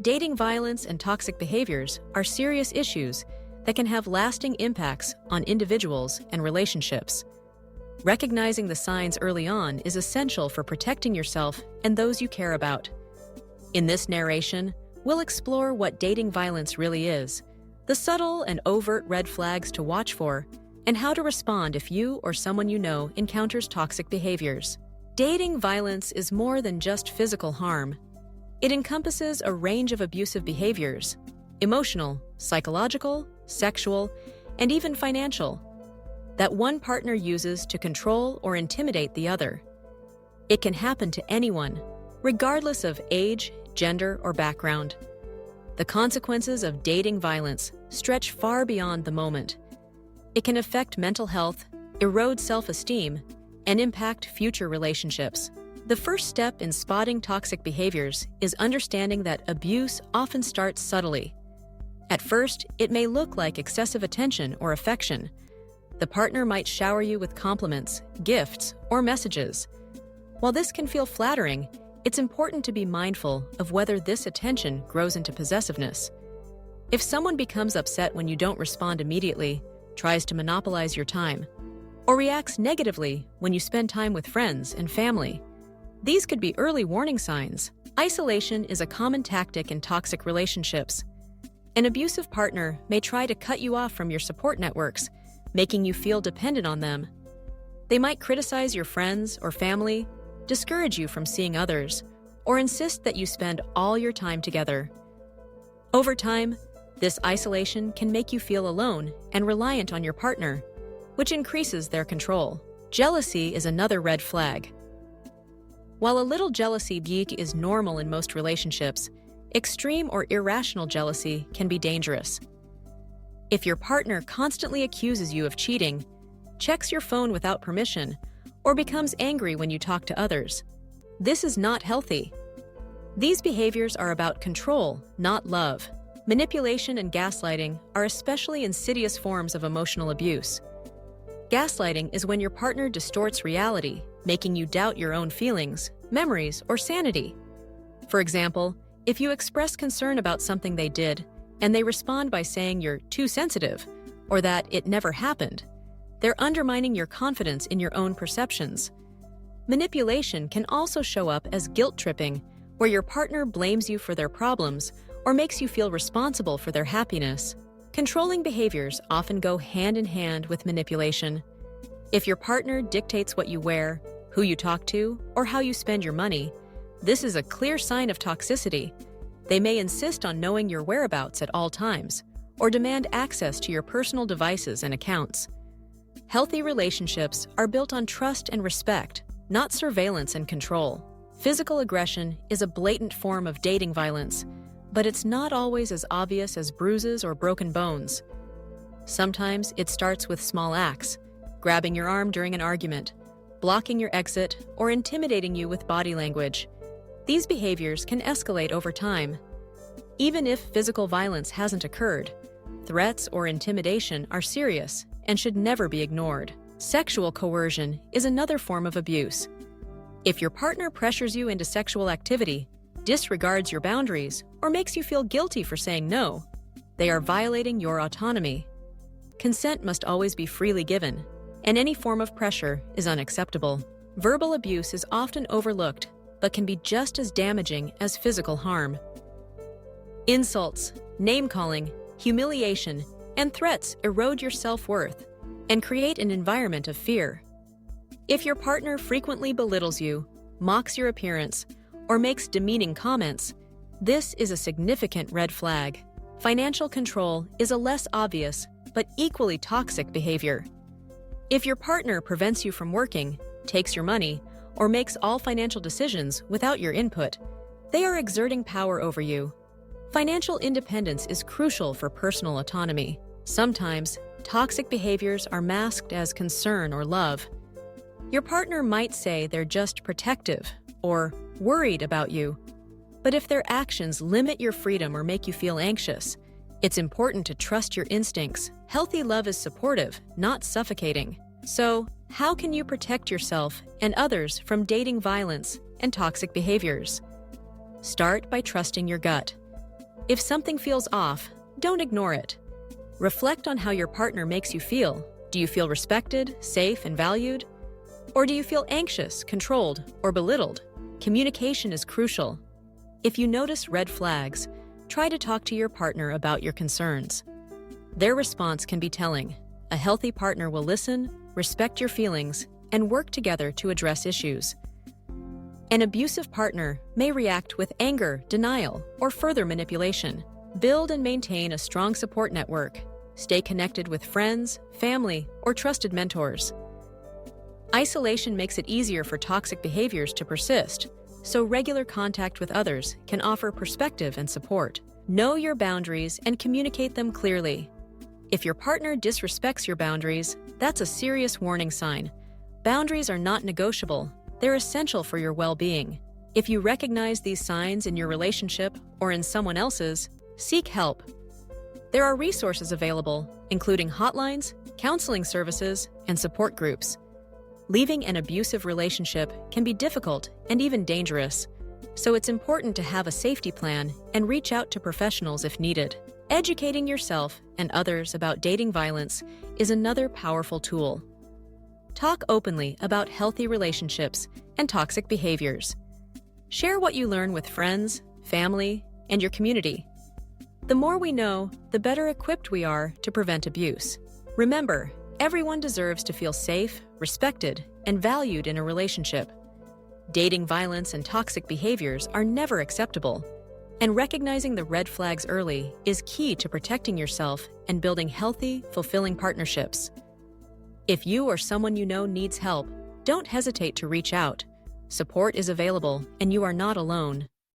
Dating violence and toxic behaviors are serious issues that can have lasting impacts on individuals and relationships. Recognizing the signs early on is essential for protecting yourself and those you care about. In this narration, we'll explore what dating violence really is, the subtle and overt red flags to watch for, and how to respond if you or someone you know encounters toxic behaviors. Dating violence is more than just physical harm. It encompasses a range of abusive behaviors: emotional, psychological, sexual, and even financial, that one partner uses to control or intimidate the other. It can happen to anyone, regardless of age, gender, or background. The consequences of dating violence stretch far beyond the moment. It can affect mental health, erode self-esteem, and impact future relationships. The first step in spotting toxic behaviors is understanding that abuse often starts subtly. At first, it may look like excessive attention or affection. The partner might shower you with compliments, gifts, or messages. While this can feel flattering, it's important to be mindful of whether this attention grows into possessiveness. If someone becomes upset when you don't respond immediately, tries to monopolize your time, or reacts negatively when you spend time with friends and family, these could be early warning signs. Isolation is a common tactic in toxic relationships. An abusive partner may try to cut you off from your support networks, making you feel dependent on them. They might criticize your friends or family, discourage you from seeing others, or insist that you spend all your time together. Over time, this isolation can make you feel alone and reliant on your partner, which increases their control. Jealousy is another red flag. While a little jealousy is normal in most relationships, extreme or irrational jealousy can be dangerous. If your partner constantly accuses you of cheating, checks your phone without permission, or becomes angry when you talk to others, this is not healthy. These behaviors are about control, not love. Manipulation and gaslighting are especially insidious forms of emotional abuse. Gaslighting is when your partner distorts reality, making you doubt your own feelings, memories, or sanity. For example, if you express concern about something they did, and they respond by saying you're too sensitive, or that it never happened, they're undermining your confidence in your own perceptions. Manipulation can also show up as guilt tripping, where your partner blames you for their problems or makes you feel responsible for their happiness. Controlling behaviors often go hand in hand with manipulation. If your partner dictates what you wear, who you talk to, or how you spend your money, this is a clear sign of toxicity. They may insist on knowing your whereabouts at all times, or demand access to your personal devices and accounts. Healthy relationships are built on trust and respect, not surveillance and control. Physical aggression is a blatant form of dating violence, but it's not always as obvious as bruises or broken bones. Sometimes it starts with small acts: grabbing your arm during an argument, blocking your exit, or intimidating you with body language. These behaviors can escalate over time. Even if physical violence hasn't occurred, threats or intimidation are serious and should never be ignored. Sexual coercion is another form of abuse. If your partner pressures you into sexual activity, disregards your boundaries, or makes you feel guilty for saying no, they are violating your autonomy. Consent must always be freely given, and any form of pressure is unacceptable. Verbal abuse is often overlooked, but can be just as damaging as physical harm. Insults, name-calling, humiliation, and threats erode your self-worth and create an environment of fear. If your partner frequently belittles you, mocks your appearance, or makes demeaning comments, this is a significant red flag. Financial control is a less obvious but equally toxic behavior. If your partner prevents you from working, takes your money, or makes all financial decisions without your input, they are exerting power over you. Financial independence is crucial for personal autonomy. Sometimes, toxic behaviors are masked as concern or love. Your partner might say they're just protective or worried about you, but if their actions limit your freedom or make you feel anxious, it's important to trust your instincts. Healthy love is supportive, not suffocating. So, how can you protect yourself and others from dating violence and toxic behaviors? Start by trusting your gut. If something feels off, don't ignore it. Reflect on how your partner makes you feel. Do you feel respected, safe, and valued? Or do you feel anxious, controlled, or belittled? Communication is crucial. If you notice red flags, try to talk to your partner about your concerns. Their response can be telling. A healthy partner will listen, respect your feelings, and work together to address issues. An abusive partner may react with anger, denial, or further manipulation. Build and maintain a strong support network. Stay connected with friends, family, or trusted mentors. Isolation makes it easier for toxic behaviors to persist, so regular contact with others can offer perspective and support. Know your boundaries and communicate them clearly. If your partner disrespects your boundaries, that's a serious warning sign. Boundaries are not negotiable. They're essential for your well-being. If you recognize these signs in your relationship or in someone else's, seek help. There are resources available, including hotlines, counseling services, and support groups. Leaving an abusive relationship can be difficult and even dangerous, so it's important to have a safety plan and reach out to professionals if needed. Educating yourself and others about dating violence is another powerful tool. Talk openly about healthy relationships and toxic behaviors. Share what you learn with friends, family, and your community. The more we know, the better equipped we are to prevent abuse. Remember, everyone deserves to feel safe, respected, and valued in a relationship. Dating violence and toxic behaviors are never acceptable, and recognizing the red flags early is key to protecting yourself and building healthy, fulfilling partnerships. If you or someone you know needs help, don't hesitate to reach out. Support is available, and you are not alone.